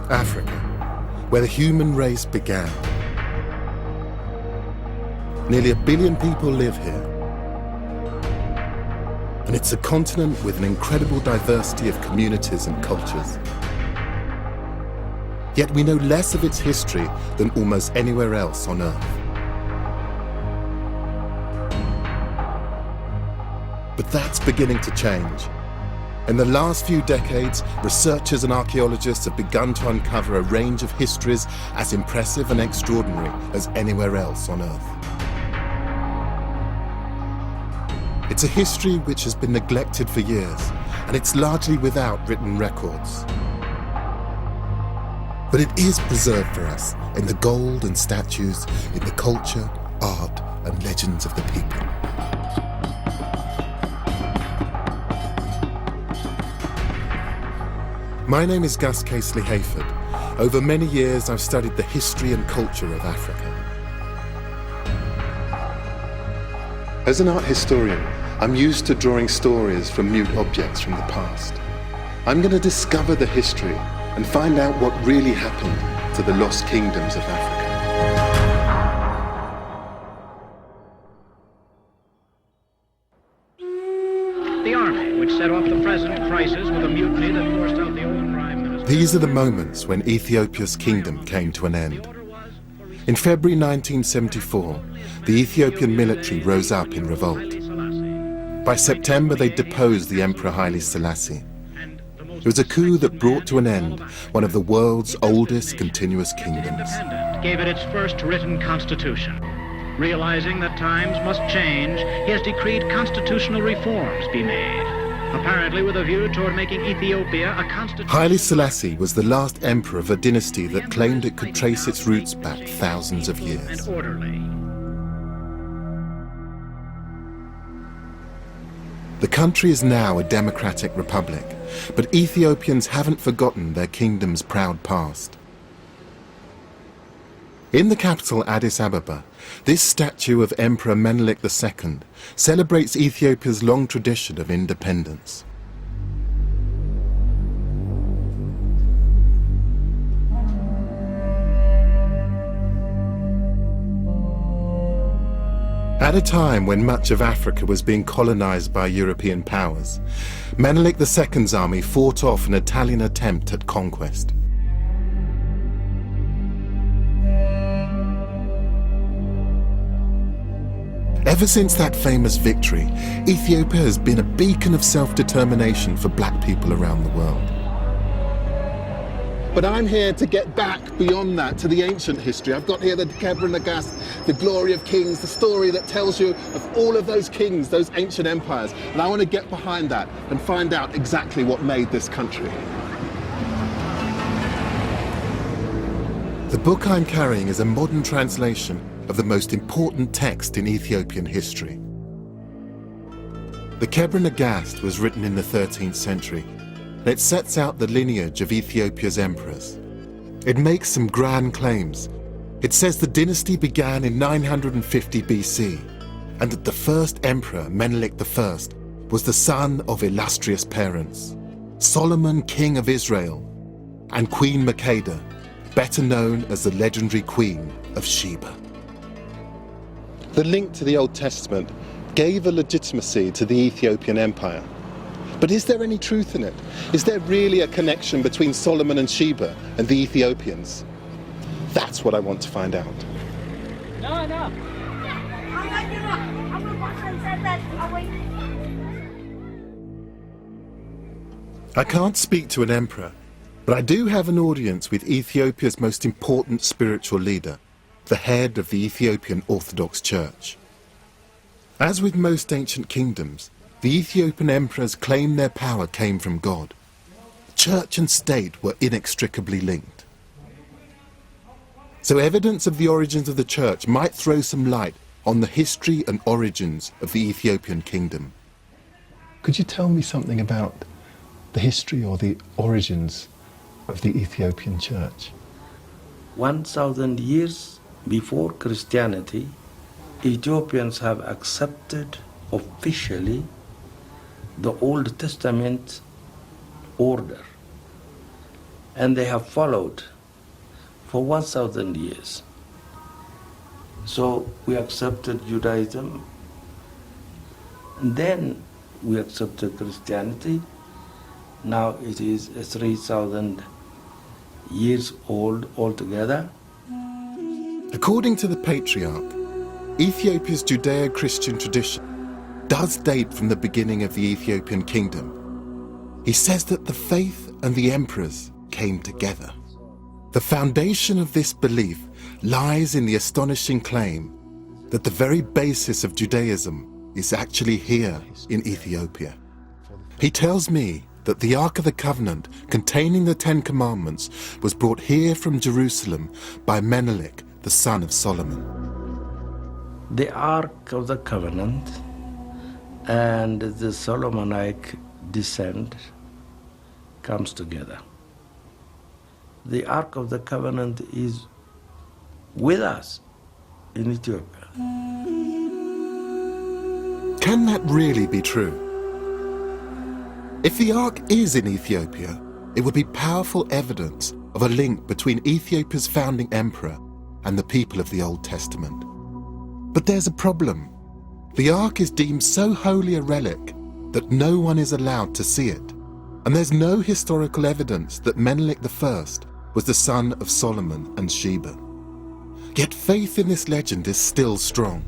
Africa, where the human race began. Nearly 1 billion people live here. And it's a continent with an incredible diversity of communities and cultures. Yet we know less of its history than almost anywhere else on Earth. But that's beginning to change. In the last few decades, researchers and archaeologists have begun to uncover a range of histories as impressive and extraordinary as anywhere else on Earth. It's a history which has been neglected for years, and it's largely without written records. But it is preserved for us in the gold and statues, in the culture, art, and legends of the people. My name is Gus Casely Hayford. Over many years, I've studied the history and culture of Africa. As an art historian, I'm used to drawing stories from mute objects from the past. I'm going to discover the history and find out what really happened to the lost kingdoms of Africa. The army, which set off the present crisis with a mutiny that forced out the old prime minister. These are the moments when Ethiopia's kingdom came to an end. In February 1974, the Ethiopian military rose up in revolt. By September, they deposed the Emperor Haile Selassie. It was a coup that brought to an end one of the world's oldest continuous kingdoms. Gave it its first written constitution. Realizing that times must change, he has decreed constitutional reforms be made, apparently with a view toward making Ethiopia a constitution. Haile Selassie was the last emperor of a dynasty that claimed it could trace its roots back thousands of years. And orderly. The country is now a democratic republic, but Ethiopians haven't forgotten their kingdom's proud past. In the capital Addis Ababa, this statue of Emperor Menelik II celebrates Ethiopia's long tradition of independence. At a time when much of Africa was being colonized by European powers, Menelik II's army fought off an Italian attempt at conquest. Ever since that famous victory, Ethiopia has been a beacon of self-determination for black people around the world. But I'm here to get back beyond that to the ancient history. I've got here the Kebra Nagast, the glory of kings, the story that tells you of all of those kings, those ancient empires. And I want to get behind that and find out exactly what made this country. The book I'm carrying is a modern translation of the most important text in Ethiopian history. The Kebra Nagast was written in the 13th century. It sets out the lineage of Ethiopia's emperors. It makes some grand claims. It says the dynasty began in 950 BC, and that the first emperor, Menelik I, was the son of illustrious parents, Solomon, king of Israel, and Queen Makeda, better known as the legendary Queen of Sheba. The link to the Old Testament gave a legitimacy to the Ethiopian Empire. But is there any truth in it? Is there really a connection between Solomon and Sheba and the Ethiopians? That's what I want to find out. No. I can't speak to an emperor, but I do have an audience with Ethiopia's most important spiritual leader, the head of the Ethiopian Orthodox Church. As with most ancient kingdoms, the Ethiopian emperors claimed their power came from God. Church and state were inextricably linked. So evidence of the origins of the church might throw some light on the history and origins of the Ethiopian kingdom. Could you tell me something about the history or the origins of the Ethiopian church? 1,000 years before Christianity, Ethiopians have accepted officially the Old Testament order. and they have followed for 1,000 years. So we accepted Judaism, and then we accepted Christianity. Now it is 3,000 years old altogether. According to the patriarch, Ethiopia's Judeo-Christian tradition does date from the beginning of the Ethiopian kingdom. He says that the faith and the emperors came together. The foundation of this belief lies in the astonishing claim that the very basis of Judaism is actually here in Ethiopia. He tells me that the Ark of the Covenant containing the Ten Commandments was brought here from Jerusalem by Menelik, the son of Solomon. The Ark of the Covenant and the Solomonic descent comes together. The Ark of the Covenant is with us in Ethiopia. Can that really be true? If the Ark is in Ethiopia, it would be powerful evidence of a link between Ethiopia's founding emperor and the people of the Old Testament. But there's a problem. The Ark is deemed so holy a relic that no one is allowed to see it. And there's no historical evidence that Menelik I was the son of Solomon and Sheba. Yet faith in this legend is still strong.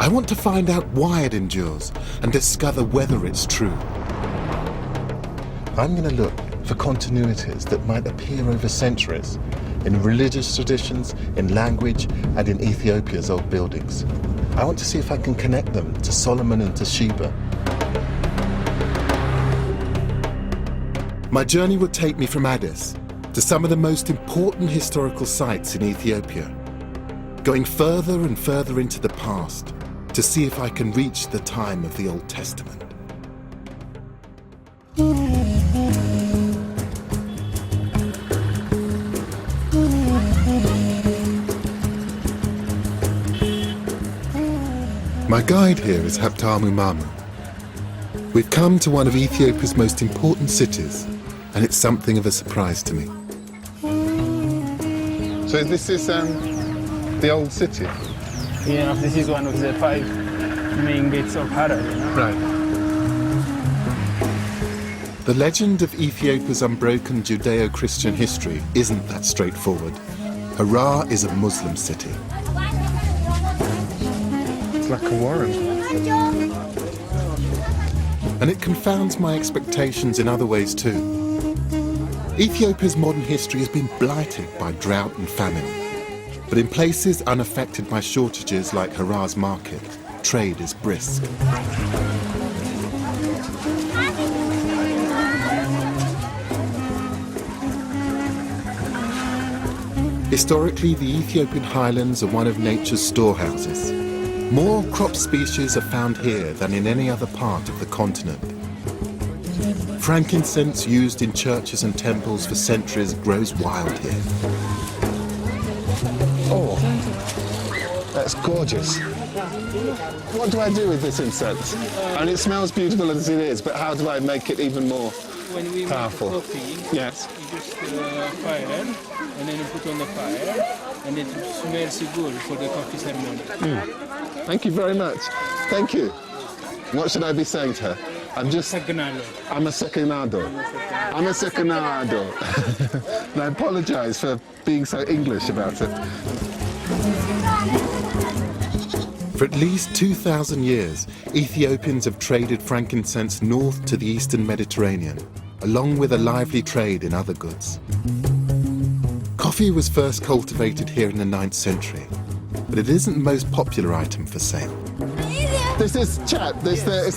I want to find out why it endures and discover whether it's true. I'm going to look for continuities that might appear over centuries in religious traditions, in language, and in Ethiopia's old buildings. I want to see if I can connect them to Solomon and to Sheba. My journey will take me from Addis to some of the most important historical sites in Ethiopia, going further and further into the past to see if I can reach the time of the Old Testament. My guide here is Habtamu Mamu. We've come to one of Ethiopia's most important cities, and it's something of a surprise to me. So this is the old city? Yeah, this is one of the 5 main gates of Harar. Right. The legend of Ethiopia's unbroken Judeo-Christian history isn't that straightforward. Harar is a Muslim city. It's like a warren. And it confounds my expectations in other ways too. Ethiopia's modern history has been blighted by drought and famine. But in places unaffected by shortages like Harar's market, trade is brisk. Historically, the Ethiopian highlands are one of nature's storehouses. More crop species are found here than in any other part of the continent. Frankincense used in churches and temples for centuries grows wild here. Oh, that's gorgeous. What do I do with this incense? And it smells beautiful as it is, but how do I make it even more When we powerful? make coffee, Yes. you just fire, and then you put on the fire, and it smells good for the coffee ceremony. Thank you very much. Thank you. What should I be saying to her? I'm a seconado. I'm a seconado. And I apologize for being so English about it. For at least 2,000 years, Ethiopians have traded frankincense north to the eastern Mediterranean, along with a lively trade in other goods. Coffee was first cultivated here in the 9th century, but it isn't the most popular item for sale. This is chat. It's the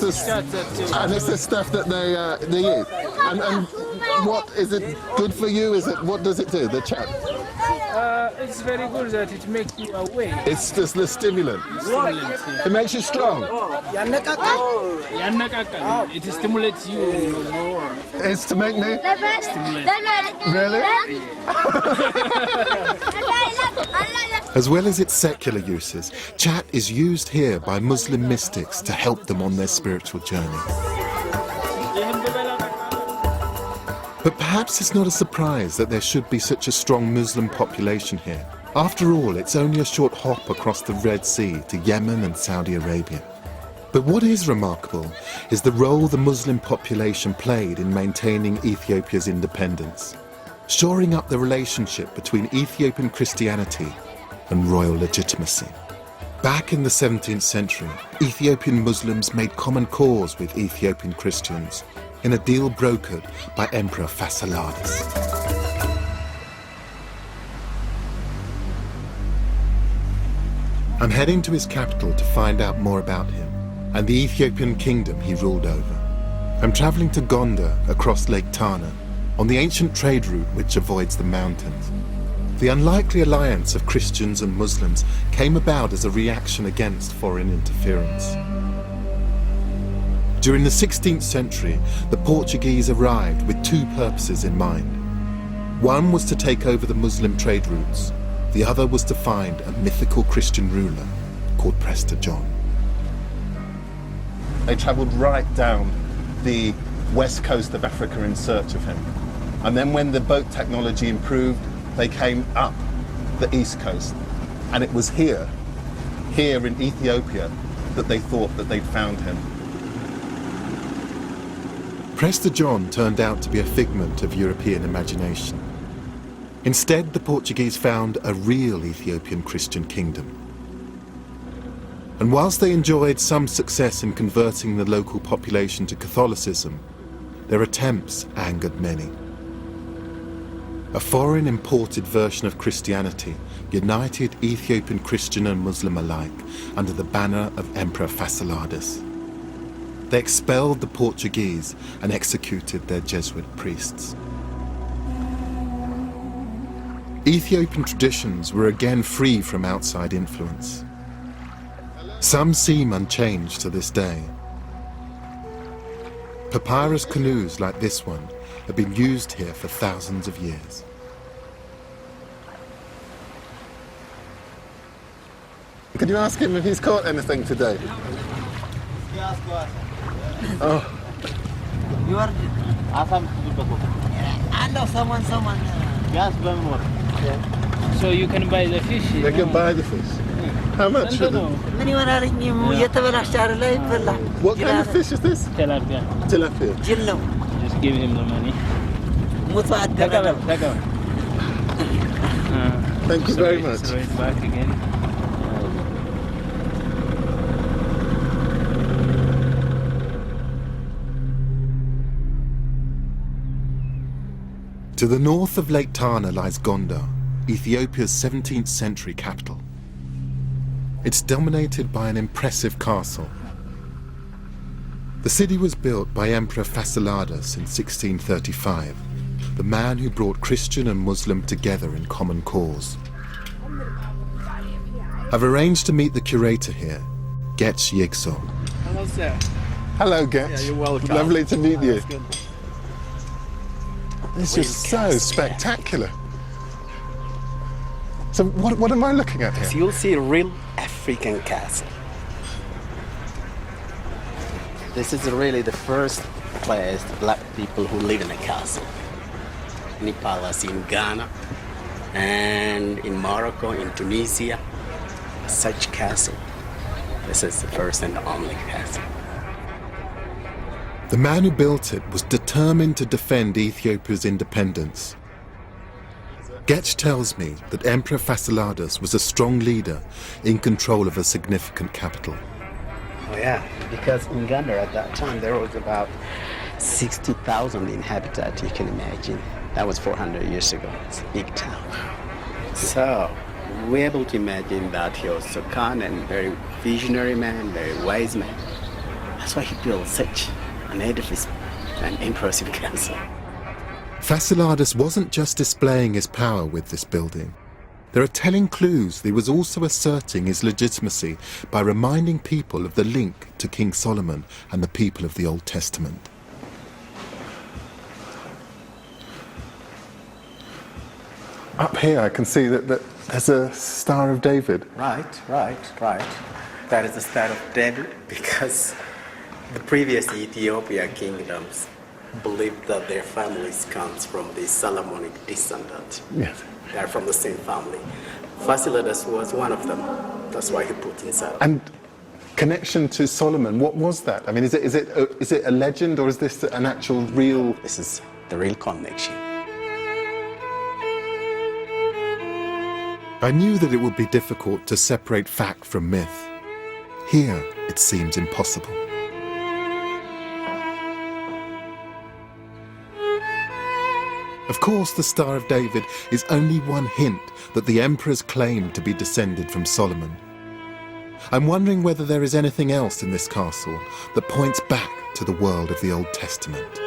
stuff that they eat. And what is it good for you? What does it do? The chat. It's very good that it makes you awake. It's just the stimulant. It makes you strong. It stimulates you more. It's to make me. Really? As well as its secular uses, chat is used here by Muslim mystics to help them on their spiritual journey. But perhaps it's not a surprise that there should be such a strong Muslim population here. After all, it's only a short hop across the Red Sea to Yemen and Saudi Arabia. But what is remarkable is the role the Muslim population played in maintaining Ethiopia's independence, shoring up the relationship between Ethiopian Christianity and royal legitimacy. Back in the 17th century, Ethiopian Muslims made common cause with Ethiopian Christians in a deal brokered by Emperor Fasciladas. I'm heading to his capital to find out more about him and the Ethiopian kingdom he ruled over. I'm traveling to Gondar across Lake Tana on the ancient trade route which avoids the mountains. The unlikely alliance of Christians and Muslims came about as a reaction against foreign interference. During the 16th century, the Portuguese arrived with two purposes in mind. One was to take over the Muslim trade routes. The other was to find a mythical Christian ruler called Prester John. They travelled right down the west coast of Africa in search of him. And then when the boat technology improved, they came up the east coast. And it was here in Ethiopia, that they thought that they'd found him. Prester John turned out to be a figment of European imagination. Instead, the Portuguese found a real Ethiopian Christian kingdom. And whilst they enjoyed some success in converting the local population to Catholicism, their attempts angered many. A foreign imported version of Christianity united Ethiopian Christian and Muslim alike under the banner of Emperor Fasciladas. They expelled the Portuguese and executed their Jesuit priests. Ethiopian traditions were again free from outside influence. Some seem unchanged to this day. Papyrus canoes like this one have been used here for thousands of years. Could you ask him if he's caught anything today? Oh. You are... I know someone. Yes, So you can buy the fish. They can buy the fish. How much for them? What kind of fish is this? Tilapia. Tilapia. Just give him the money. Thank you very much. Throw it back again. To the north of Lake Tana lies Gondar, Ethiopia's 17th century capital. It's dominated by an impressive castle. The city was built by Emperor Fasciladas in 1635, the man who brought Christian and Muslim together in common cause. I've arranged to meet the curator here, Getch Yigso. Hello, sir. Hello, Getch. Yeah, you're welcome. Lovely to meet you. That's good. It's just so spectacular. So what am I looking at So here? you'll see a real African castle. This is really the first place black people who live in a castle. In a palace in Ghana and in Morocco, in Tunisia, such castle. This is the first and only castle. The man who built it was determined to defend Ethiopia's independence. Getch tells me that Emperor Fasciladas was a strong leader in control of a significant capital. Oh yeah, because in Ghana at that time there was about 60,000 inhabitants, you can imagine. That was 400 years ago. It's a big town. So we're able to imagine that he was a kind and very visionary man, very wise man. That's why he built such an edifice, an impressive castle. Fasciladas wasn't just displaying his power with this building. There are telling clues that he was also asserting his legitimacy by reminding people of the link to King Solomon and the people of the Old Testament. up here I can see that there's a Star of David. Right. That is the Star of David because the previous Ethiopia kingdoms believed that their families comes from the Solomonic descendant. Yes. They're from the same family. Fasilides was one of them. That's why he put inside. And connection to Solomon, what was that? I mean, is it a legend or is this an actual real? This is the real connection. I knew that it would be difficult to separate fact from myth. Here, it seems impossible. Of course, the Star of David is only one hint that the emperors claimed to be descended from Solomon. I'm wondering whether there is anything else in this castle that points back to the world of the Old Testament.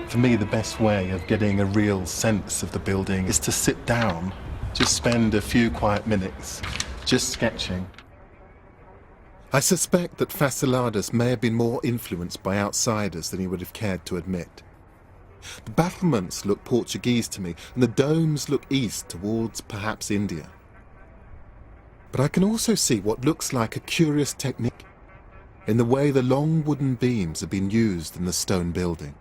For me, the best way of getting a real sense of the building is to sit down, just spend a few quiet minutes, just sketching. I suspect that Fasilides may have been more influenced by outsiders than he would have cared to admit. The battlements look Portuguese to me, and the domes look east towards perhaps India. But I can also see what looks like a curious technique in the way the long wooden beams have been used in the stone building.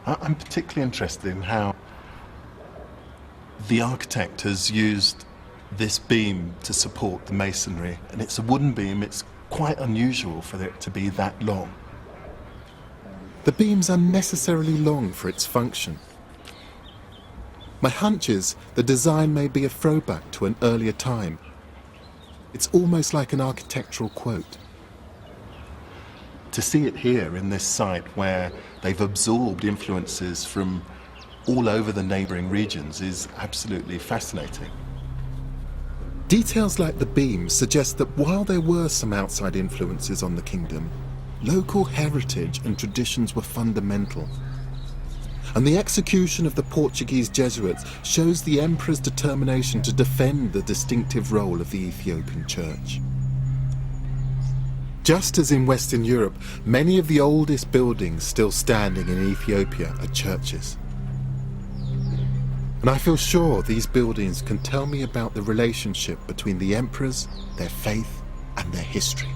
I'm particularly interested in how the architect has used this beam to support the masonry, and it's a wooden beam. It's quite unusual for it to be that long. The beam's unnecessarily long for its function. My hunch is the design may be a throwback to an earlier time. It's almost like an architectural quote. To see it here in this site where they've absorbed influences from all over the neighbouring regions is absolutely fascinating. Details like the beams suggest that while there were some outside influences on the kingdom, local heritage and traditions were fundamental. And the execution of the Portuguese Jesuits shows the emperor's determination to defend the distinctive role of the Ethiopian Church. Just as in Western Europe, many of the oldest buildings still standing in Ethiopia are churches. And I feel sure these buildings can tell me about the relationship between the emperors, their faith, and their history.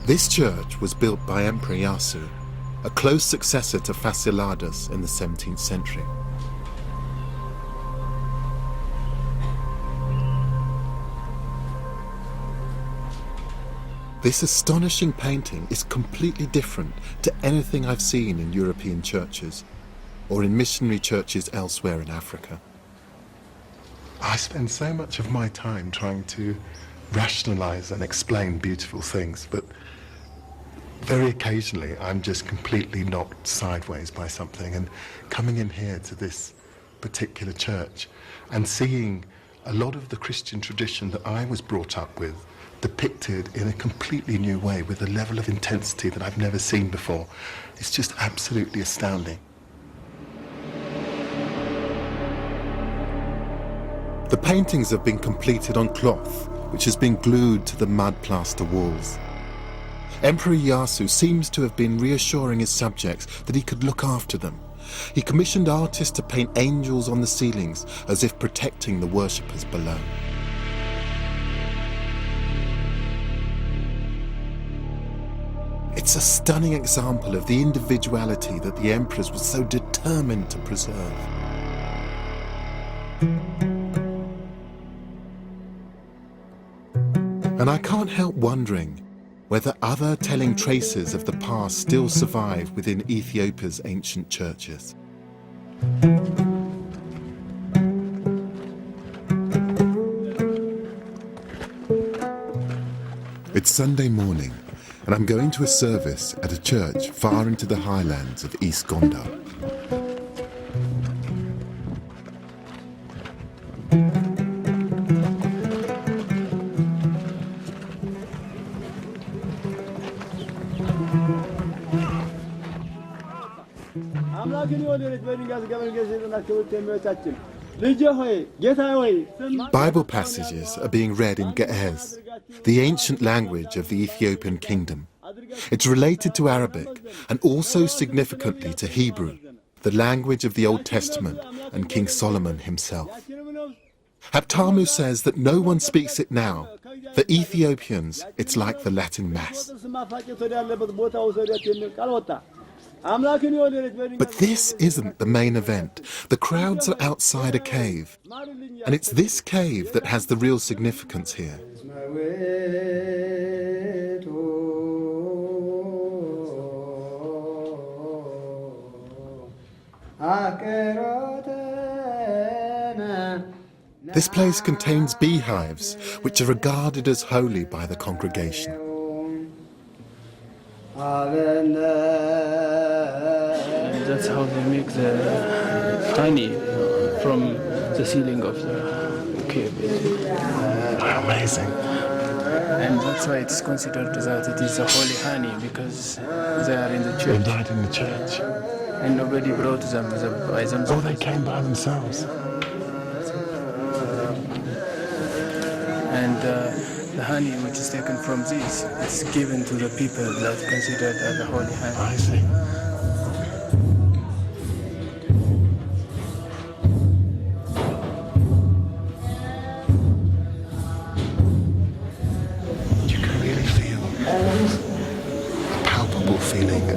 This church was built by Emperor Yasu, a close successor to Fasilides in the 17th century. This astonishing painting is completely different to anything I've seen in European churches or in missionary churches elsewhere in Africa. I spend so much of my time trying to rationalize and explain beautiful things, but very occasionally I'm just completely knocked sideways by something, and coming in here to this particular church and seeing a lot of the Christian tradition that I was brought up with depicted in a completely new way with a level of intensity that I've never seen before. It's just absolutely astounding. The paintings have been completed on cloth, which has been glued to the mud plaster walls. Emperor Yasu seems to have been reassuring his subjects that he could look after them. He commissioned artists to paint angels on the ceilings as if protecting the worshippers below. It's a stunning example of the individuality that the emperors were so determined to preserve. And I can't help wondering whether other telling traces of the past still survive within Ethiopia's ancient churches. It's Sunday morning, and I'm going to a service at a church far into the highlands of East Gondar. Bible passages are being read in Ge'ez, the ancient language of the Ethiopian kingdom. It's related to Arabic and also significantly to Hebrew, the language of the Old Testament and King Solomon himself. Habtamu says that no one speaks it now. For Ethiopians, it's like the Latin Mass. But this isn't the main event. The crowds are outside a cave. And it's this cave that has the real significance here. This place contains beehives, which are regarded as holy by the congregation. That's how they make the honey from the ceiling of the cave. Amazing. And that's why it's considered that it is a holy honey, because they are in the They church. died in the church. And nobody brought them by themselves. Oh, they came by themselves. And the honey which is taken from this is given to the people that considered as a holy honey. I see. You can really feel a palpable feeling of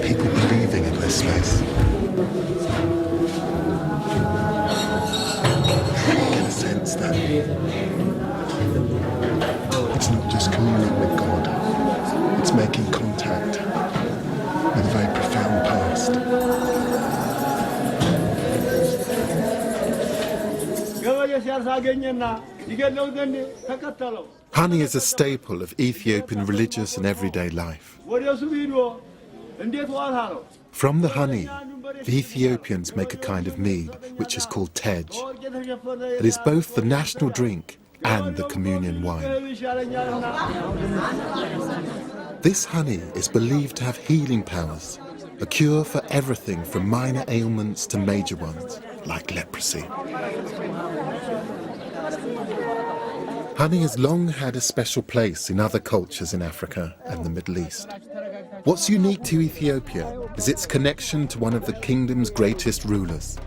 people believing in this place. Get a sense that it's not just communing with God, it's making contact with a very profound past. Honey is a staple of Ethiopian religious and everyday life. From the honey, the Ethiopians make a kind of mead, which is called tej. It is both the national drink and the communion wine. This honey is believed to have healing powers, a cure for everything from minor ailments to major ones, like leprosy. Honey has long had a special place in other cultures in Africa and the Middle East. What's unique to Ethiopia is its connection to one of the kingdom's greatest rulers.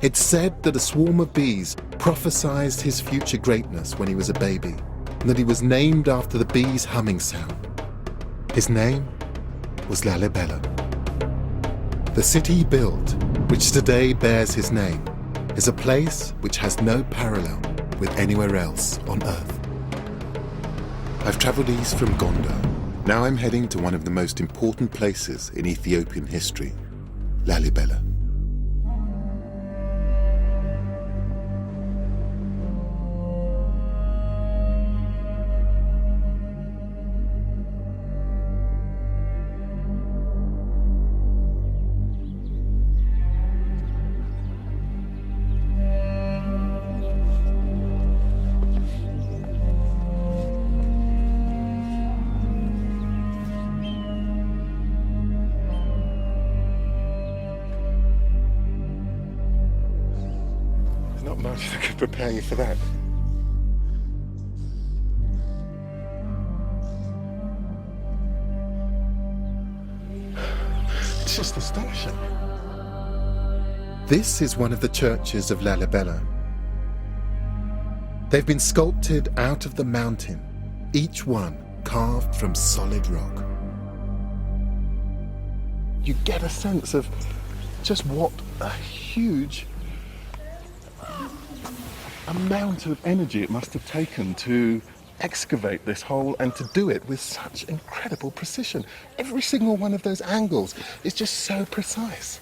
It's said that a swarm of bees prophesied his future greatness when he was a baby, and that he was named after the bees' humming sound. His name was Lalibela. The city he built, which today bears his name, is a place which has no parallel with anywhere else on Earth. I've travelled east from Gondar. Now I'm heading to one of the most important places in Ethiopian history, Lalibela. Not much that could prepare you for that. It's just astonishing. This is one of the churches of Lalibela. They've been sculpted out of the mountain, each one carved from solid rock. You get a sense of just what a huge amount of energy it must have taken to excavate this hole and to do it with such incredible precision. Every single one of those angles is just so precise.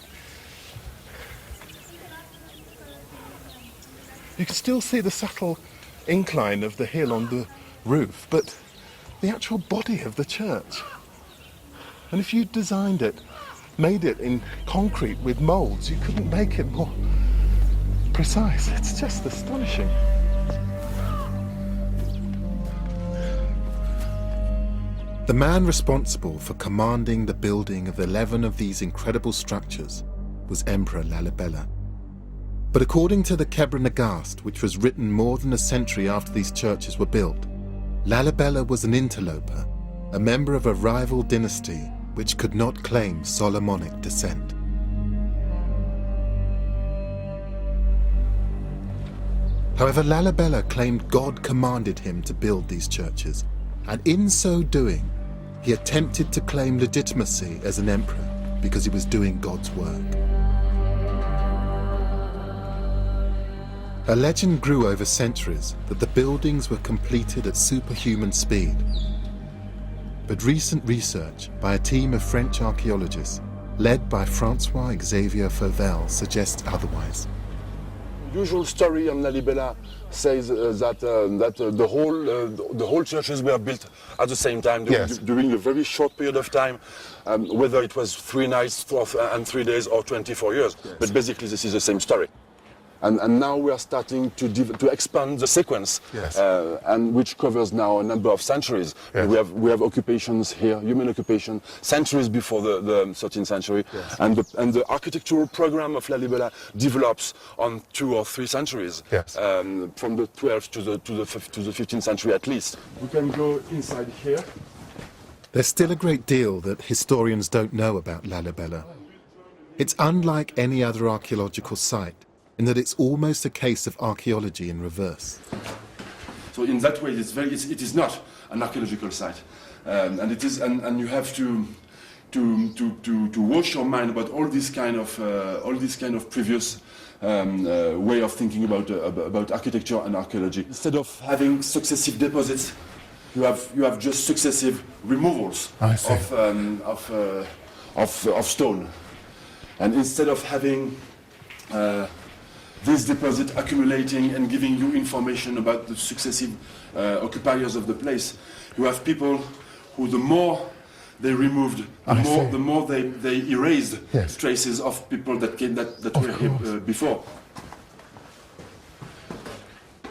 You can still see the subtle incline of the hill on the roof, but the actual body of the church. And if you designed it, made it in concrete with molds, you couldn't make it more precise. It's just astonishing. The man responsible for commanding the building of 11 of these incredible structures was Emperor Lalibela. But according to the Kebra Nagast, which was written more than a century after these churches were built, Lalibela was an interloper, a member of a rival dynasty which could not claim Solomonic descent. However, Lalibela claimed God commanded him to build these churches, and in so doing, he attempted to claim legitimacy as an emperor because he was doing God's work. A legend grew over centuries that the buildings were completed at superhuman speed. But recent research by a team of French archaeologists, led by François-Xavier Fauvel, suggests otherwise. Usual story on Lalibela says that the whole churches were built at the same time during a very short period of time, whether it was 3 nights and 3 days or 24 years. Yes. But basically this is the same story. And now we are starting to expand the sequence, and which covers now a number of centuries. Yes. We have occupations here, human occupation, centuries before the 13th century, and the architectural program of Lalibela develops on 2 or 3 centuries, from the 12th to the 15th century at least. We can go inside here. There's still a great deal that historians don't know about Lalibela. It's unlike any other archaeological site, in that it's almost a case of archaeology in reverse. So in that way, it is not an archaeological site, and it is, and you have to wash your mind about all this kind of previous way of thinking about architecture and archaeology. Instead of having successive deposits, you have just successive removals of stone, and instead of having this deposit accumulating and giving you information about the successive occupiers of the place, you have people who, the more they removed, the more they erased traces of people that were here before.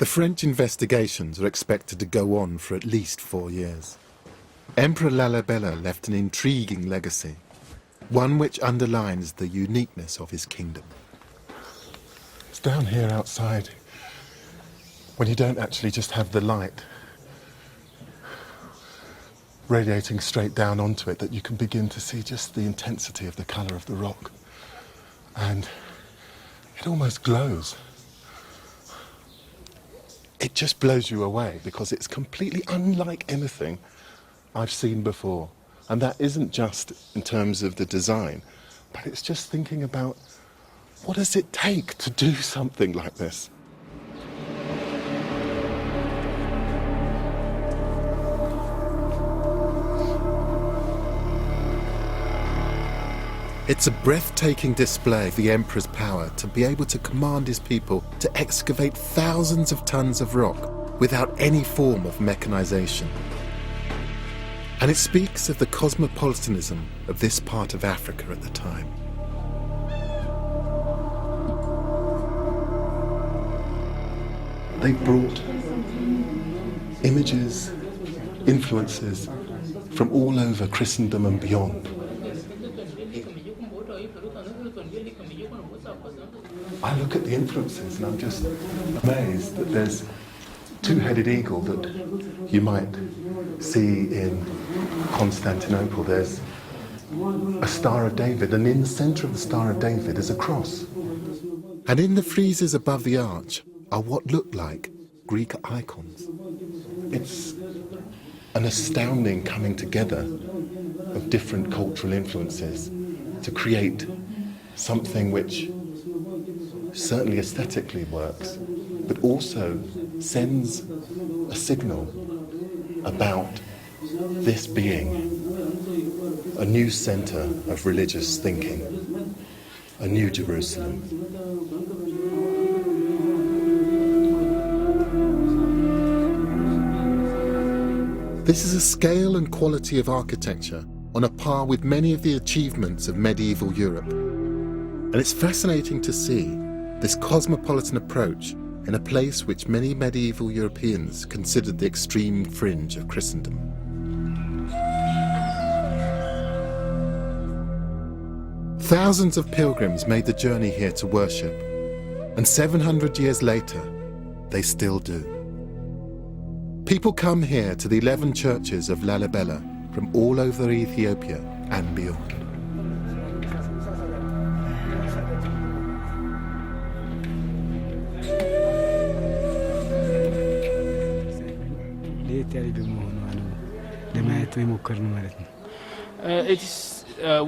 The French investigations are expected to go on for at least 4 years. Emperor Lalibela left an intriguing legacy, one which underlines the uniqueness of his kingdom. It's down here outside, when you don't actually just have the light radiating straight down onto it, that you can begin to see just the intensity of the colour of the rock. And it almost glows. It just blows you away because it's completely unlike anything I've seen before. And that isn't just in terms of the design, but it's just thinking about, what does it take to do something like this? It's a breathtaking display of the emperor's power to be able to command his people to excavate thousands of tons of rock without any form of mechanization. And it speaks of the cosmopolitanism of this part of Africa at the time. They brought images, influences from all over Christendom and beyond. I look at the influences and I'm just amazed that there's two-headed eagle that you might see in Constantinople. There's a Star of David, and in the centre of the Star of David is a cross. And in the friezes above the arch are what look like Greek icons. It's an astounding coming together of different cultural influences to create something which certainly aesthetically works, but also sends a signal about this being a new centre of religious thinking, a new Jerusalem. This is a scale and quality of architecture on a par with many of the achievements of medieval Europe. And it's fascinating to see this cosmopolitan approach in a place which many medieval Europeans considered the extreme fringe of Christendom. Thousands of pilgrims made the journey here to worship, and 700 years later, they still do. People come here to the 11 churches of Lalibela from all over Ethiopia and beyond.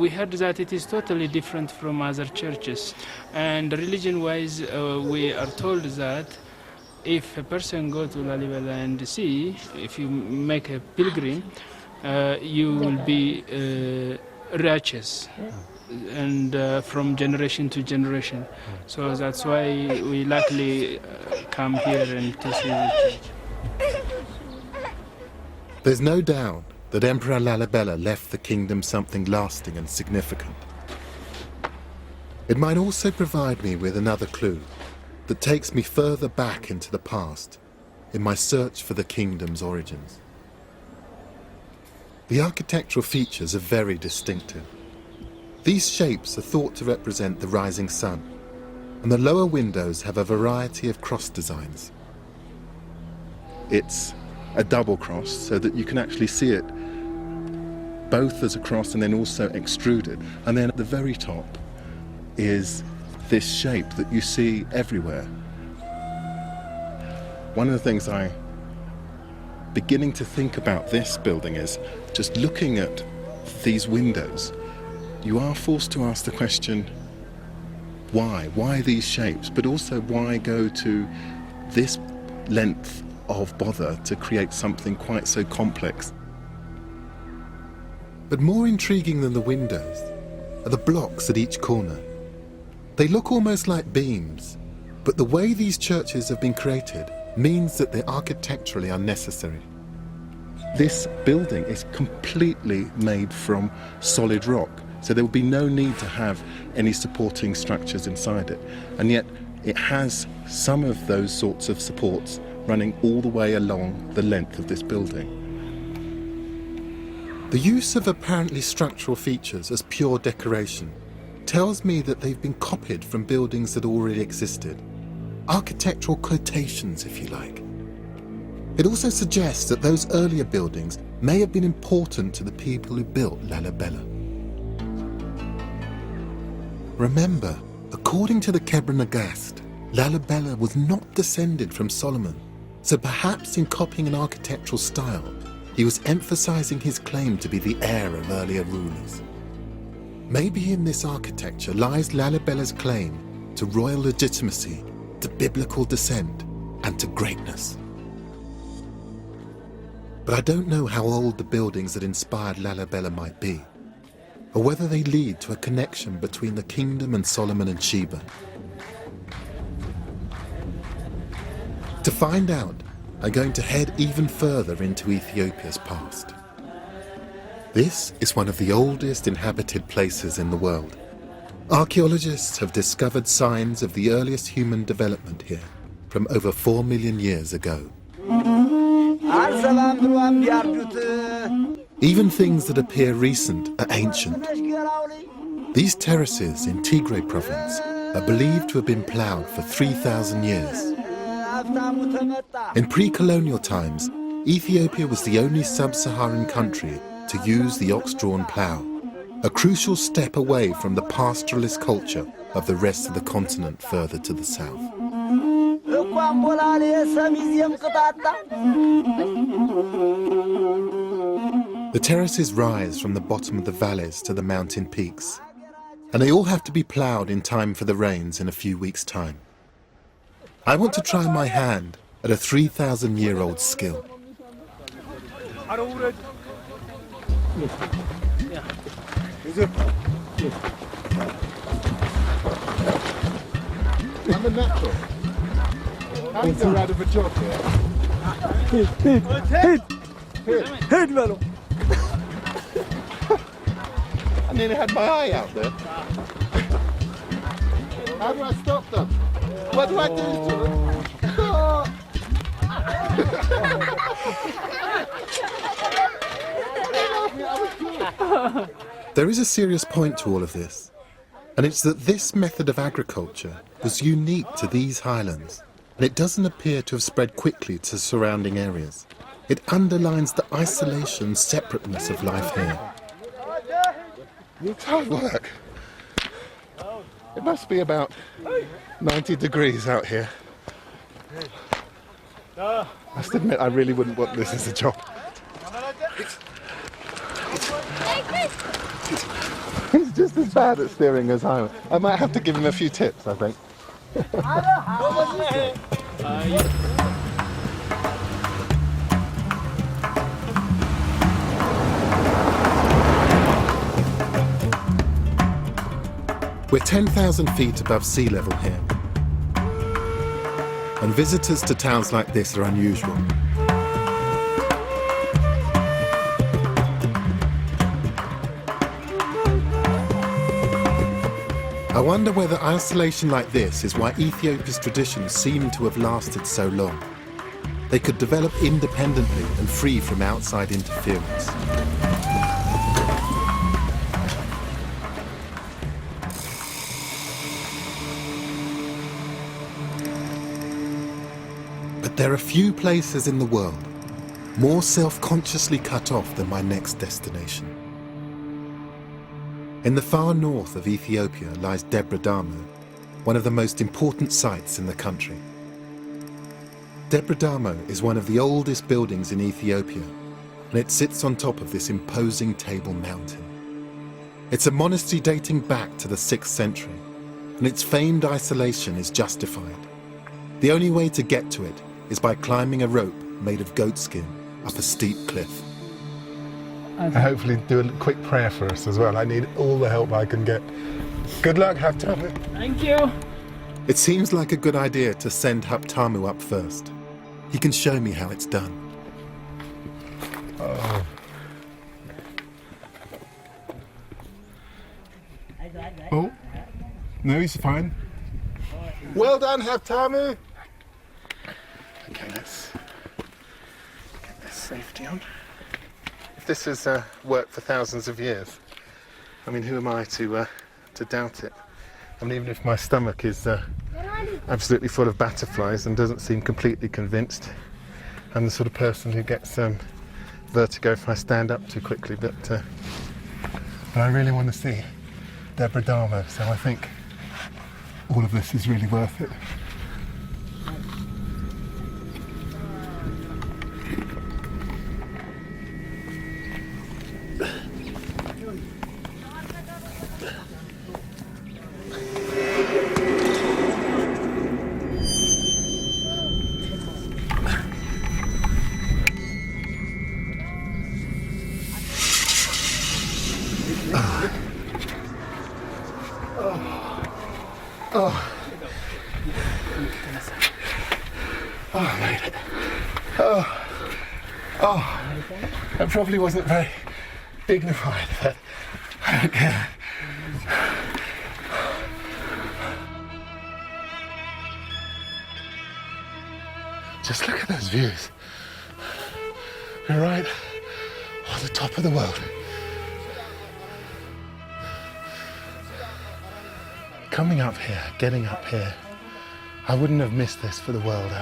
We heard that it is totally different from other churches, and religion-wise we are told that if a person go to Lalibela and see, if you make a pilgrim, you will be righteous, and from generation to generation. So that's why we likely come here and to see the church. There's no doubt that Emperor Lalibela left the kingdom something lasting and significant. It might also provide me with another clue that takes me further back into the past in my search for the kingdom's origins. The architectural features are very distinctive. These shapes are thought to represent the rising sun, and the lower windows have a variety of cross designs. It's a double cross so that you can actually see it both as a cross and then also extruded. And then at the very top is this shape that you see everywhere. One of the things I'm beginning to think about this building is just looking at these windows, you are forced to ask the question, why? Why these shapes? But also why go to this length of bother to create something quite so complex? But more intriguing than the windows are the blocks at each corner. They look almost like beams, but the way these churches have been created means that they're architecturally unnecessary. This building is completely made from solid rock, so there will be no need to have any supporting structures inside it. And yet it has some of those sorts of supports running all the way along the length of this building. The use of apparently structural features as pure decoration tells me that they've been copied from buildings that already existed. Architectural quotations, if you like. It also suggests that those earlier buildings may have been important to the people who built Lalibela. Remember, according to the Kebra Nagast, Lalibela was not descended from Solomon, so perhaps in copying an architectural style, he was emphasizing his claim to be the heir of earlier rulers. Maybe in this architecture lies Lalibela's claim to royal legitimacy, to biblical descent, and to greatness. But I don't know how old the buildings that inspired Lalibela might be, or whether they lead to a connection between the kingdom and Solomon and Sheba. To find out, I'm going to head even further into Ethiopia's past. This is one of the oldest inhabited places in the world. Archaeologists have discovered signs of the earliest human development here from over 4 million years ago. Even things that appear recent are ancient. These terraces in Tigray province are believed to have been ploughed for 3,000 years. In pre-colonial times, Ethiopia was the only sub-Saharan country to use the ox-drawn plough, a crucial step away from the pastoralist culture of the rest of the continent further to the south. The terraces rise from the bottom of the valleys to the mountain peaks, and they all have to be ploughed in time for the rains in a few weeks' time. I want to try my hand at a 3,000-year-old skill. I'm a natural. Hands are out of a job here. Head mellow. I nearly had my eye out there. How do I stop them? What do I do to them? There is a serious point to all of this, and it's that this method of agriculture was unique to these highlands, and it doesn't appear to have spread quickly to surrounding areas. It underlines the isolation, separateness of life here. It's hard work. It must be about 90 degrees out here. I must admit, I really wouldn't want this as a job. He's just as bad at steering as I am. I might have to give him a few tips, I think. We're 10,000 feet above sea level here, and visitors to towns like this are unusual. I wonder whether isolation like this is why Ethiopia's traditions seem to have lasted so long. They could develop independently and free from outside interference. But there are few places in the world more self-consciously cut off than my next destination. In the far north of Ethiopia lies Debre Damo, one of the most important sites in the country. Debre Damo is one of the oldest buildings in Ethiopia, and it sits on top of this imposing table mountain. It's a monastery dating back to the 6th century, and its famed isolation is justified. The only way to get to it is by climbing a rope made of goat skin up a steep cliff. And hopefully do a quick prayer for us as well. I need all the help I can get. Good luck, Haptamu. Thank you. It seems like a good idea to send Haptamu up first. He can show me how it's done. Oh. Oh, no, he's fine. Well done, Haptamu. Okay, let's get this safety on. If this has worked for thousands of years, I mean, who am I to doubt it? I mean, even if my stomach is absolutely full of butterflies and doesn't seem completely convinced, I'm the sort of person who gets vertigo if I stand up too quickly, but I really want to see Debre Damo, so I think all of this is really worth it. I made it. That probably wasn't very dignified, but I don't care. Just look at those views. We're right on the top of the world. Coming up here, getting up here, I wouldn't have missed this for the world.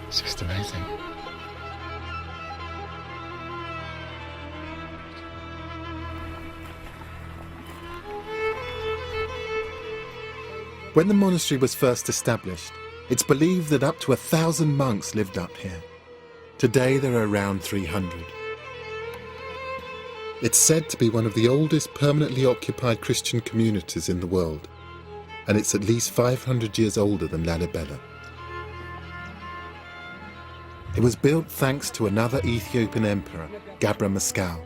It's just amazing. When the monastery was first established, it's believed that up to 1,000 monks lived up here. Today there are around 300. It's said to be one of the oldest permanently occupied Christian communities in the world, and it's at least 500 years older than Lalibela. It was built thanks to another Ethiopian emperor, Gabra Mescal.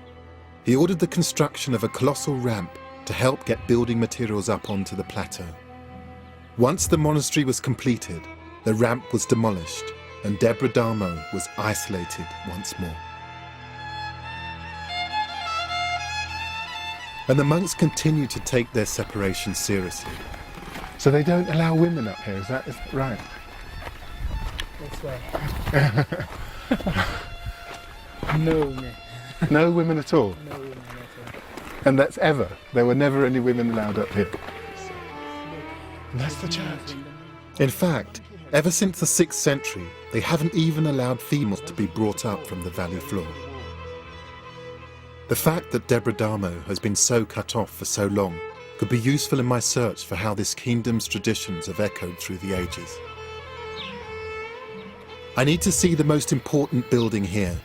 He ordered the construction of a colossal ramp to help get building materials up onto the plateau. Once the monastery was completed, the ramp was demolished and Debre Damo was isolated once more. And the monks continue to take their separation seriously. So they don't allow women up here, is that right? That's why. No. No women at all? No women at all. And that's ever? There were never any women allowed up here? And that's the church. In fact, Ever since the 6th century, they haven't even allowed females to be brought up from the valley floor. The fact that Debre Damo has been so cut off for so long could be useful in my search for how this kingdom's traditions have echoed through the ages. I need to see the most important building here.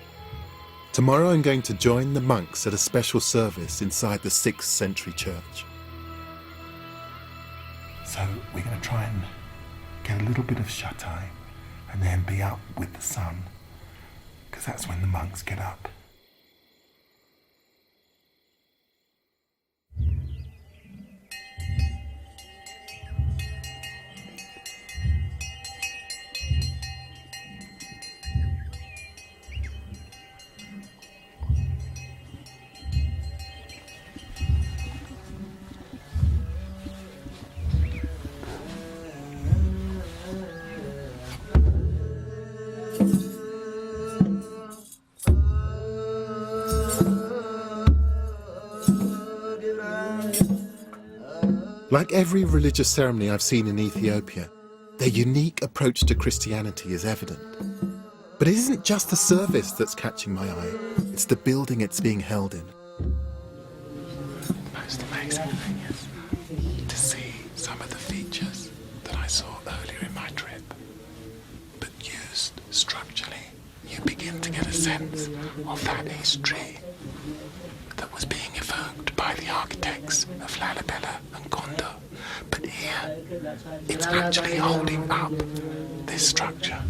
Tomorrow I'm going to join the monks at a special service inside the 6th century church. So we're going to try and get a little bit of shut-eye and then be up with the sun, because that's when the monks get up. Like every religious ceremony I've seen in Ethiopia, their unique approach to Christianity is evident. But it isn't just the service that's catching my eye, it's the building it's being held in. The most amazing thing is to see some of the features that I saw earlier in my trip, but used structurally. You begin to get a sense of that history that was being evoked by the architects of Lalibela and Gonda. But here, it's actually holding up this structure.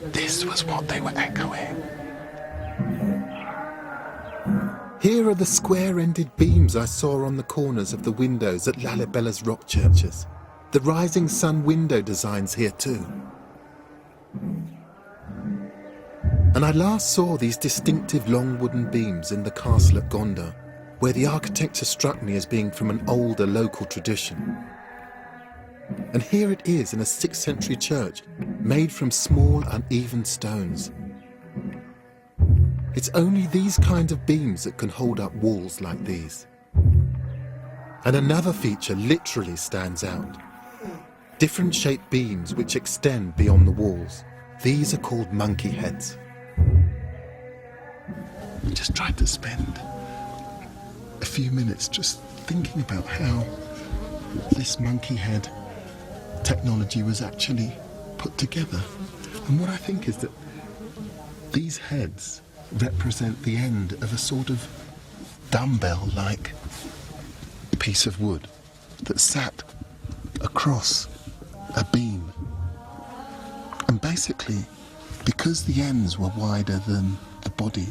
This was what they were echoing. Here are the square-ended beams I saw on the corners of the windows at Lalibela's rock churches. The rising sun window designs here too. And I last saw these distinctive long wooden beams in the castle at Gonda, where the architecture struck me as being from an older local tradition. And here it is in a 6th century church, made from small uneven stones. It's only these kinds of beams that can hold up walls like these. And another feature literally stands out. Different shaped beams which extend beyond the walls. These are called monkey heads. I just tried to spend a few minutes just thinking about how this monkey head technology was actually put together. And what I think is that these heads represent the end of a sort of dumbbell-like piece of wood that sat across a beam. And basically, because the ends were wider than the body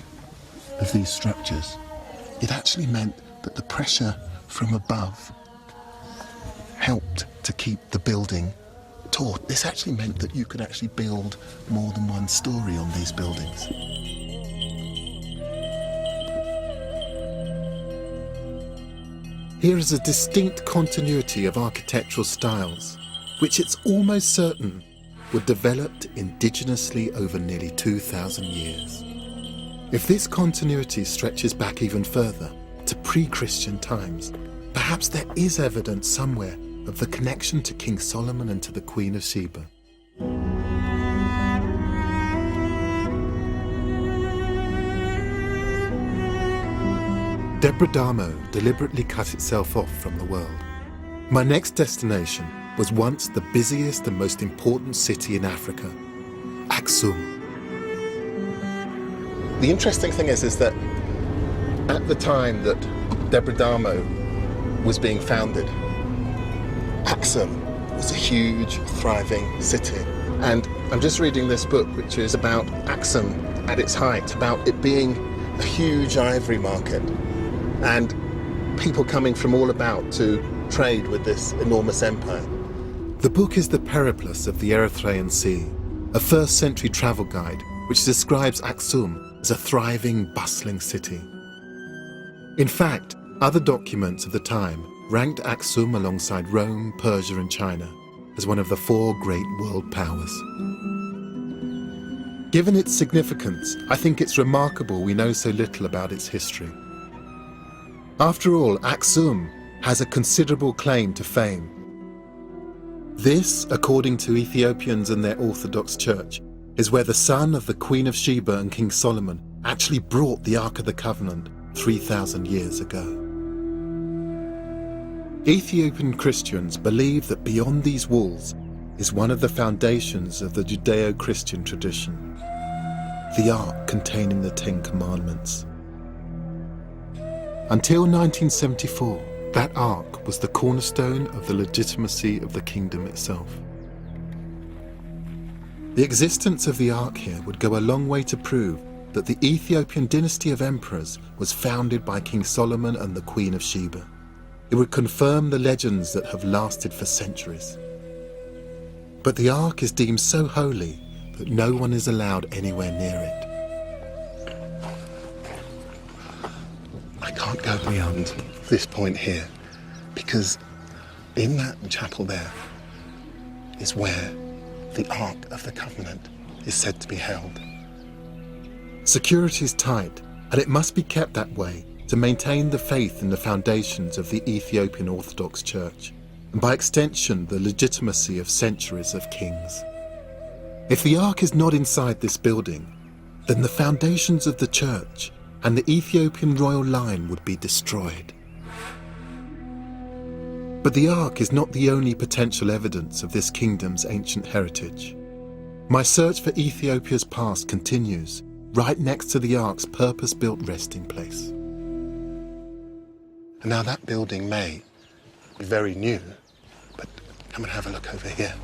of these structures, it actually meant that the pressure from above helped to keep the building taut. This actually meant that you could actually build more than one story on these buildings. Here is a distinct continuity of architectural styles, which it's almost certain were developed indigenously over nearly 2,000 years. If this continuity stretches back even further, to pre-Christian times, perhaps there is evidence somewhere of the connection to King Solomon and to the Queen of Sheba. Debre Damo deliberately cut itself off from the world. My next destination was once the busiest and most important city in Africa, Aksum. The interesting thing is that at the time that Debre Damo was being founded, Aksum was a huge, thriving city. And I'm just reading this book, which is about Aksum at its height, about it being a huge ivory market and people coming from all about to trade with this enormous empire. The book is the Periplus of the Erythraean Sea, a 1st century travel guide which describes Aksum as a thriving, bustling city. In fact, other documents of the time ranked Aksum alongside Rome, Persia and China as one of the 4 great world powers. Given its significance, I think it's remarkable we know so little about its history. After all, Aksum has a considerable claim to fame. This, according to Ethiopians and their Orthodox Church, is where the son of the Queen of Sheba and King Solomon actually brought the Ark of the Covenant 3,000 years ago. Ethiopian Christians believe that beyond these walls is one of the foundations of the Judeo-Christian tradition, the Ark containing the Ten Commandments. Until 1974, that Ark was the cornerstone of the legitimacy of the kingdom itself. The existence of the Ark here would go a long way to prove that the Ethiopian dynasty of emperors was founded by King Solomon and the Queen of Sheba. It would confirm the legends that have lasted for centuries. But the Ark is deemed so holy that no one is allowed anywhere near it. I can't go beyond this point here, because in that chapel there is where the Ark of the Covenant is said to be held. Security is tight, and it must be kept that way to maintain the faith in the foundations of the Ethiopian Orthodox Church, and by extension the legitimacy of centuries of kings. If the Ark is not inside this building, then the foundations of the church and the Ethiopian royal line would be destroyed. But the Ark is not the only potential evidence of this kingdom's ancient heritage. My search for Ethiopia's past continues right next to the Ark's purpose-built resting place. Now that building may be very new, but come and have a look over here.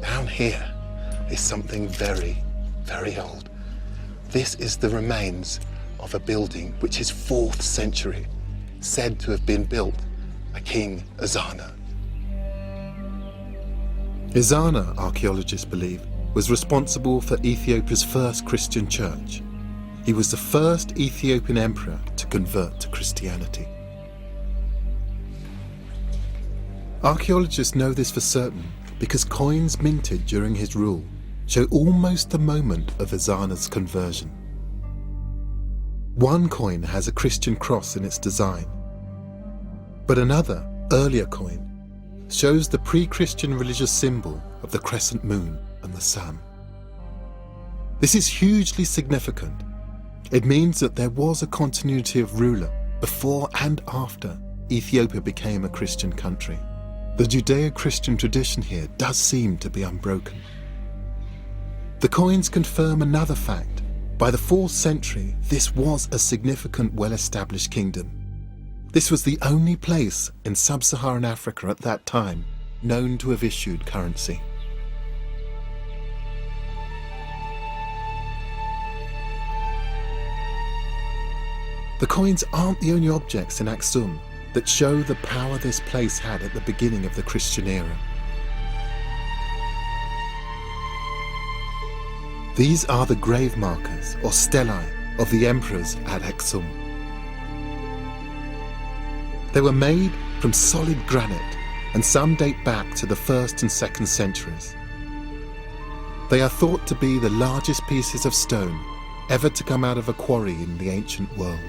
Down here is something very, very old. This is the remains of a building which is 4th century, said to have been built by King Ezana. Ezana, archaeologists believe, was responsible for Ethiopia's first Christian church. He was the first Ethiopian emperor to convert to Christianity. Archaeologists know this for certain because coins minted during his rule show almost the moment of Ezana's conversion. One coin has a Christian cross in its design, but another, earlier coin, shows the pre-Christian religious symbol of the crescent moon and the sun. This is hugely significant. It means that there was a continuity of ruler before and after Ethiopia became a Christian country. The Judeo-Christian tradition here does seem to be unbroken. The coins confirm another fact. By the 4th century, this was a significant, well-established kingdom. This was the only place in sub-Saharan Africa at that time known to have issued currency. The coins aren't the only objects in Aksum that show the power this place had at the beginning of the Christian era. These are the grave markers, or stelae, of the emperors at Aksum. They were made from solid granite, and some date back to the 1st and 2nd centuries. They are thought to be the largest pieces of stone ever to come out of a quarry in the ancient world.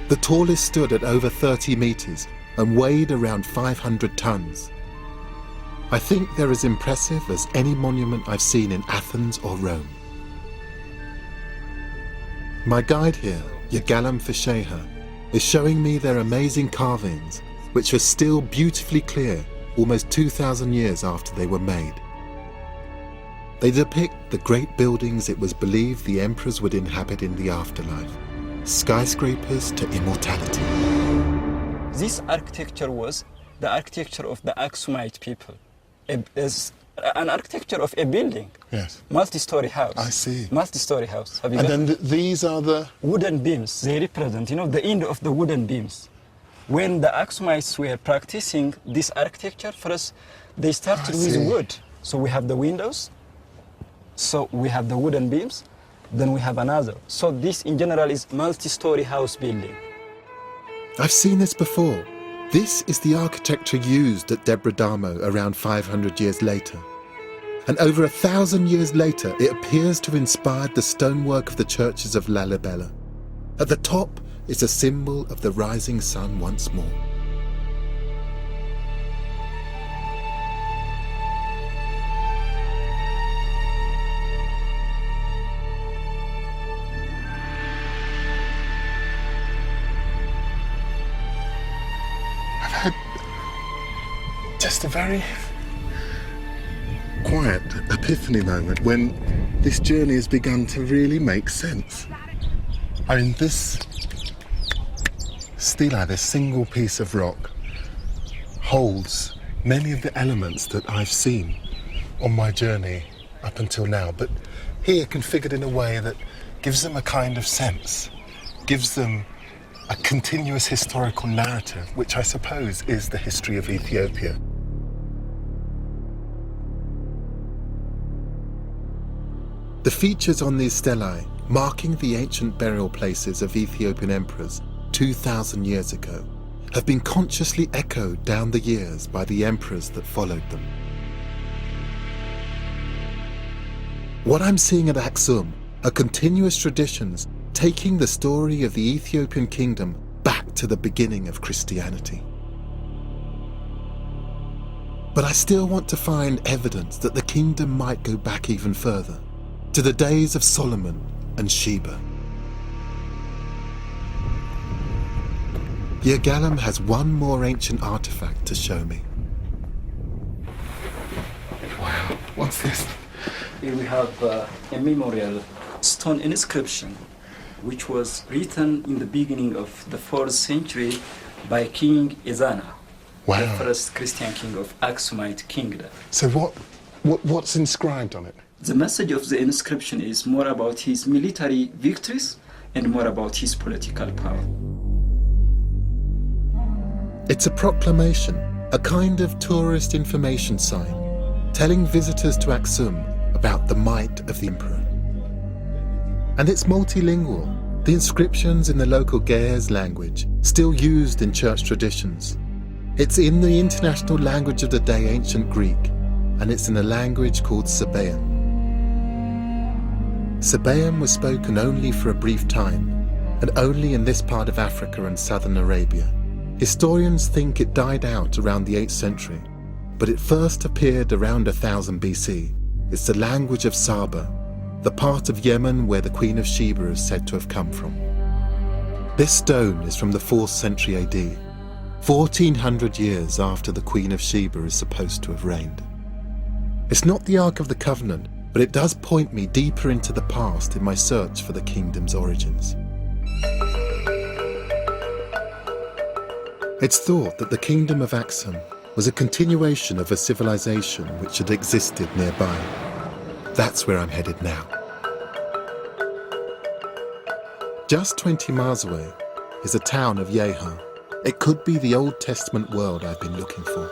The tallest stood at over 30 meters and weighed around 500 tons. I think they're as impressive as any monument I've seen in Athens or Rome. My guide here, Yagalam Fisheha, is showing me their amazing carvings, which are still beautifully clear almost 2,000 years after they were made. They depict the great buildings it was believed the emperors would inhabit in the afterlife, skyscrapers to immortality. This architecture was the architecture of the Aksumite people. It's an architecture of a building. Yes. Multi-story house. I see. Multi-story house. Have you And got then these are the... wooden beams. They represent, the end of the wooden beams. When the Aksumites were practicing this architecture, first they started with wood. So we have the windows. So we have the wooden beams. Then we have another. So this in general is multi-story house building. I've seen this before. This is the architecture used at Debra-Damo around 500 years later. And over 1,000 years later, it appears to have inspired the stonework of the churches of Lalibela. At the top is a symbol of the rising sun once more. I've had just a very quiet epiphany moment when this journey has begun to really make sense. I mean, this stela, this single piece of rock, holds many of the elements that I've seen on my journey up until now, but here configured in a way that gives them a kind of sense, gives them a continuous historical narrative, which I suppose is the history of Ethiopia. The features on these stelae, marking the ancient burial places of Ethiopian emperors 2,000 years ago, have been consciously echoed down the years by the emperors that followed them. What I'm seeing at Aksum are continuous traditions taking the story of the Ethiopian kingdom back to the beginning of Christianity. But I still want to find evidence that the kingdom might go back even further, to the days of Solomon and Sheba. Yagalam has one more ancient artifact to show me. Wow, what's this? Here we have a memorial stone inscription which was written in the beginning of the 4th century by King Ezana, Wow. the first Christian king of Aksumite kingdom. So what's inscribed on it? The message of the inscription is more about his military victories and more about his political power. It's a proclamation, a kind of tourist information sign, telling visitors to Aksum about the might of the emperor. And it's multilingual, the inscriptions in the local Ge'ez language, still used in church traditions. It's in the international language of the day, ancient Greek, and it's in a language called Sabaean. Sabaean was spoken only for a brief time, and only in this part of Africa and southern Arabia. Historians think it died out around the 8th century, but it first appeared around 1000 BC. It's the language of Saba, the part of Yemen where the Queen of Sheba is said to have come from. This stone is from the 4th century AD, 1400 years after the Queen of Sheba is supposed to have reigned. It's not the Ark of the Covenant, but it does point me deeper into the past in my search for the kingdom's origins. It's thought that the kingdom of Aksum was a continuation of a civilization which had existed nearby. That's where I'm headed now. Just 20 miles away is the town of Yeha. It could be the Old Testament world I've been looking for.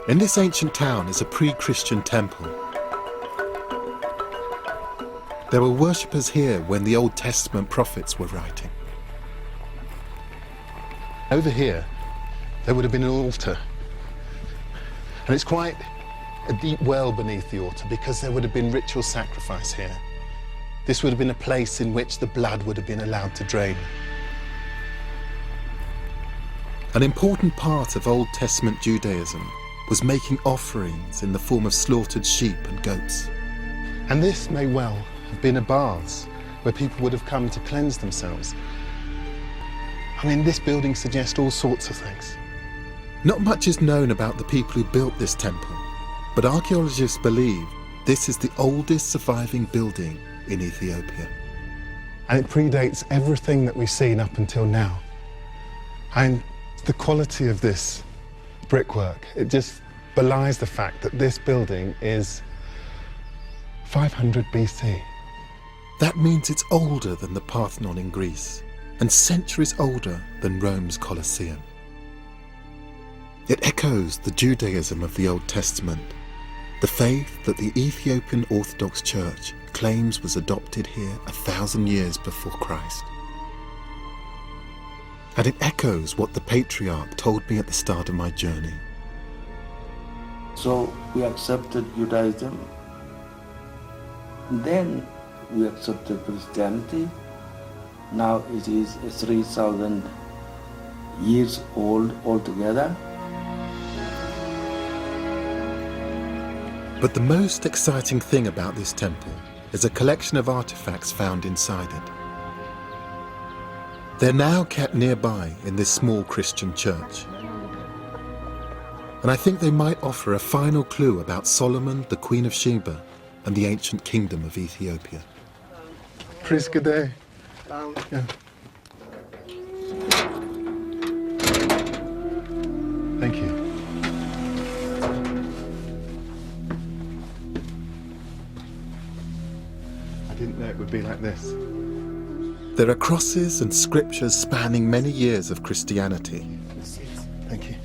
In this ancient town is a pre-Christian temple. There were worshippers here when the Old Testament prophets were writing. Over here, there would have been an altar. And it's quite a deep well beneath the altar because there would have been ritual sacrifice here. This would have been a place in which the blood would have been allowed to drain. An important part of Old Testament Judaism was making offerings in the form of slaughtered sheep and goats. And this may well have been a baths where people would have come to cleanse themselves. I mean, this building suggests all sorts of things. Not much is known about the people who built this temple, but archaeologists believe this is the oldest surviving building in Ethiopia. And it predates everything that we've seen up until now. And the quality of this brickwork, it just belies the fact that this building is 500 BC. That means it's older than the Parthenon in Greece, and centuries older than Rome's Colosseum. It echoes the Judaism of the Old Testament, the faith that the Ethiopian Orthodox Church claims was adopted here 1,000 years before Christ. And it echoes what the patriarch told me at the start of my journey. So we accepted Judaism. And then we accepted Christianity. Now it is 3,000 years old altogether. But the most exciting thing about this temple is a collection of artifacts found inside it. They're now kept nearby in this small Christian church. And I think they might offer a final clue about Solomon, the Queen of Sheba, and the ancient kingdom of Ethiopia. Praise good day. Yeah. Thank you. I didn't know it would be like this. There are crosses and scriptures spanning many years of Christianity. Thank you.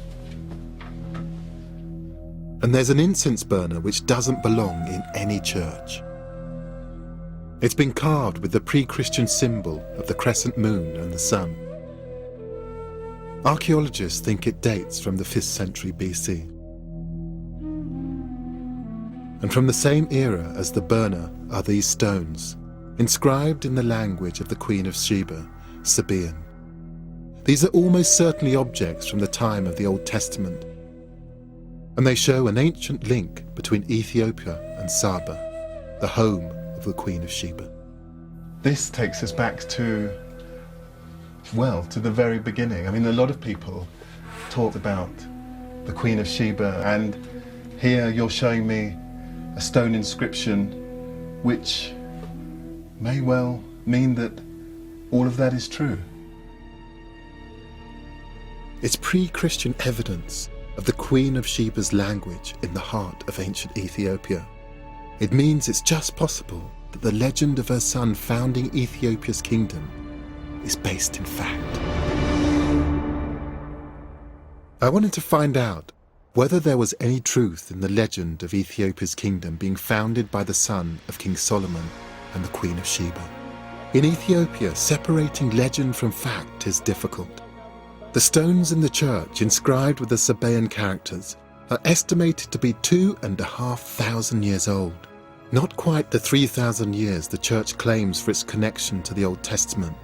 And there's an incense burner which doesn't belong in any church. It's been carved with the pre-Christian symbol of the crescent moon and the sun. Archaeologists think it dates from the 5th century BC. And from the same era as the burner are these stones, inscribed in the language of the Queen of Sheba, Sabaean. These are almost certainly objects from the time of the Old Testament, and they show an ancient link between Ethiopia and Saba, the home of the Queen of Sheba. This takes us back to, well, to the very beginning. I mean, a lot of people talk about the Queen of Sheba, and here you're showing me a stone inscription which may well mean that all of that is true. It's pre-Christian evidence of the Queen of Sheba's language in the heart of ancient Ethiopia. It means it's just possible that the legend of her son founding Ethiopia's kingdom is based in fact. I wanted to find out whether there was any truth in the legend of Ethiopia's kingdom being founded by the son of King Solomon and the Queen of Sheba. In Ethiopia, separating legend from fact is difficult. The stones in the church inscribed with the Sabaean characters are estimated to be 2,500 years old. Not quite the 3,000 years the church claims for its connection to the Old Testament,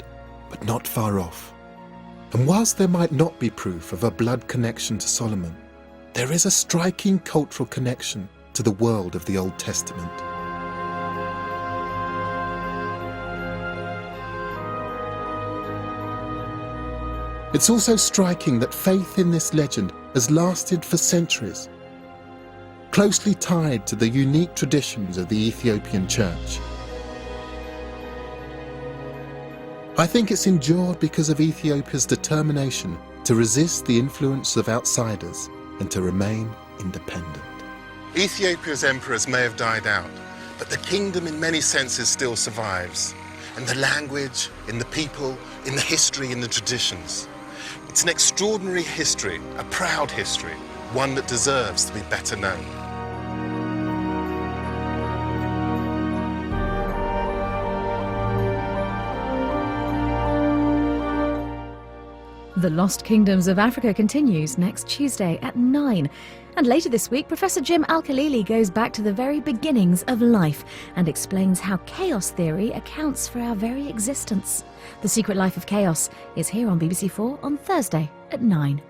but not far off. And whilst there might not be proof of a blood connection to Solomon, there is a striking cultural connection to the world of the Old Testament. It's also striking that faith in this legend has lasted for centuries, closely tied to the unique traditions of the Ethiopian Church. I think it's endured because of Ethiopia's determination to resist the influence of outsiders and to remain independent. Ethiopia's emperors may have died out, but the kingdom in many senses still survives. In the language, in the people, in the history, in the traditions. It's an extraordinary history, a proud history, one that deserves to be better known. The Lost Kingdoms of Africa continues next Tuesday at 9. And later this week, Professor Jim Al-Khalili goes back to the very beginnings of life and explains how chaos theory accounts for our very existence. The Secret Life of Chaos is here on BBC4 on Thursday at 9.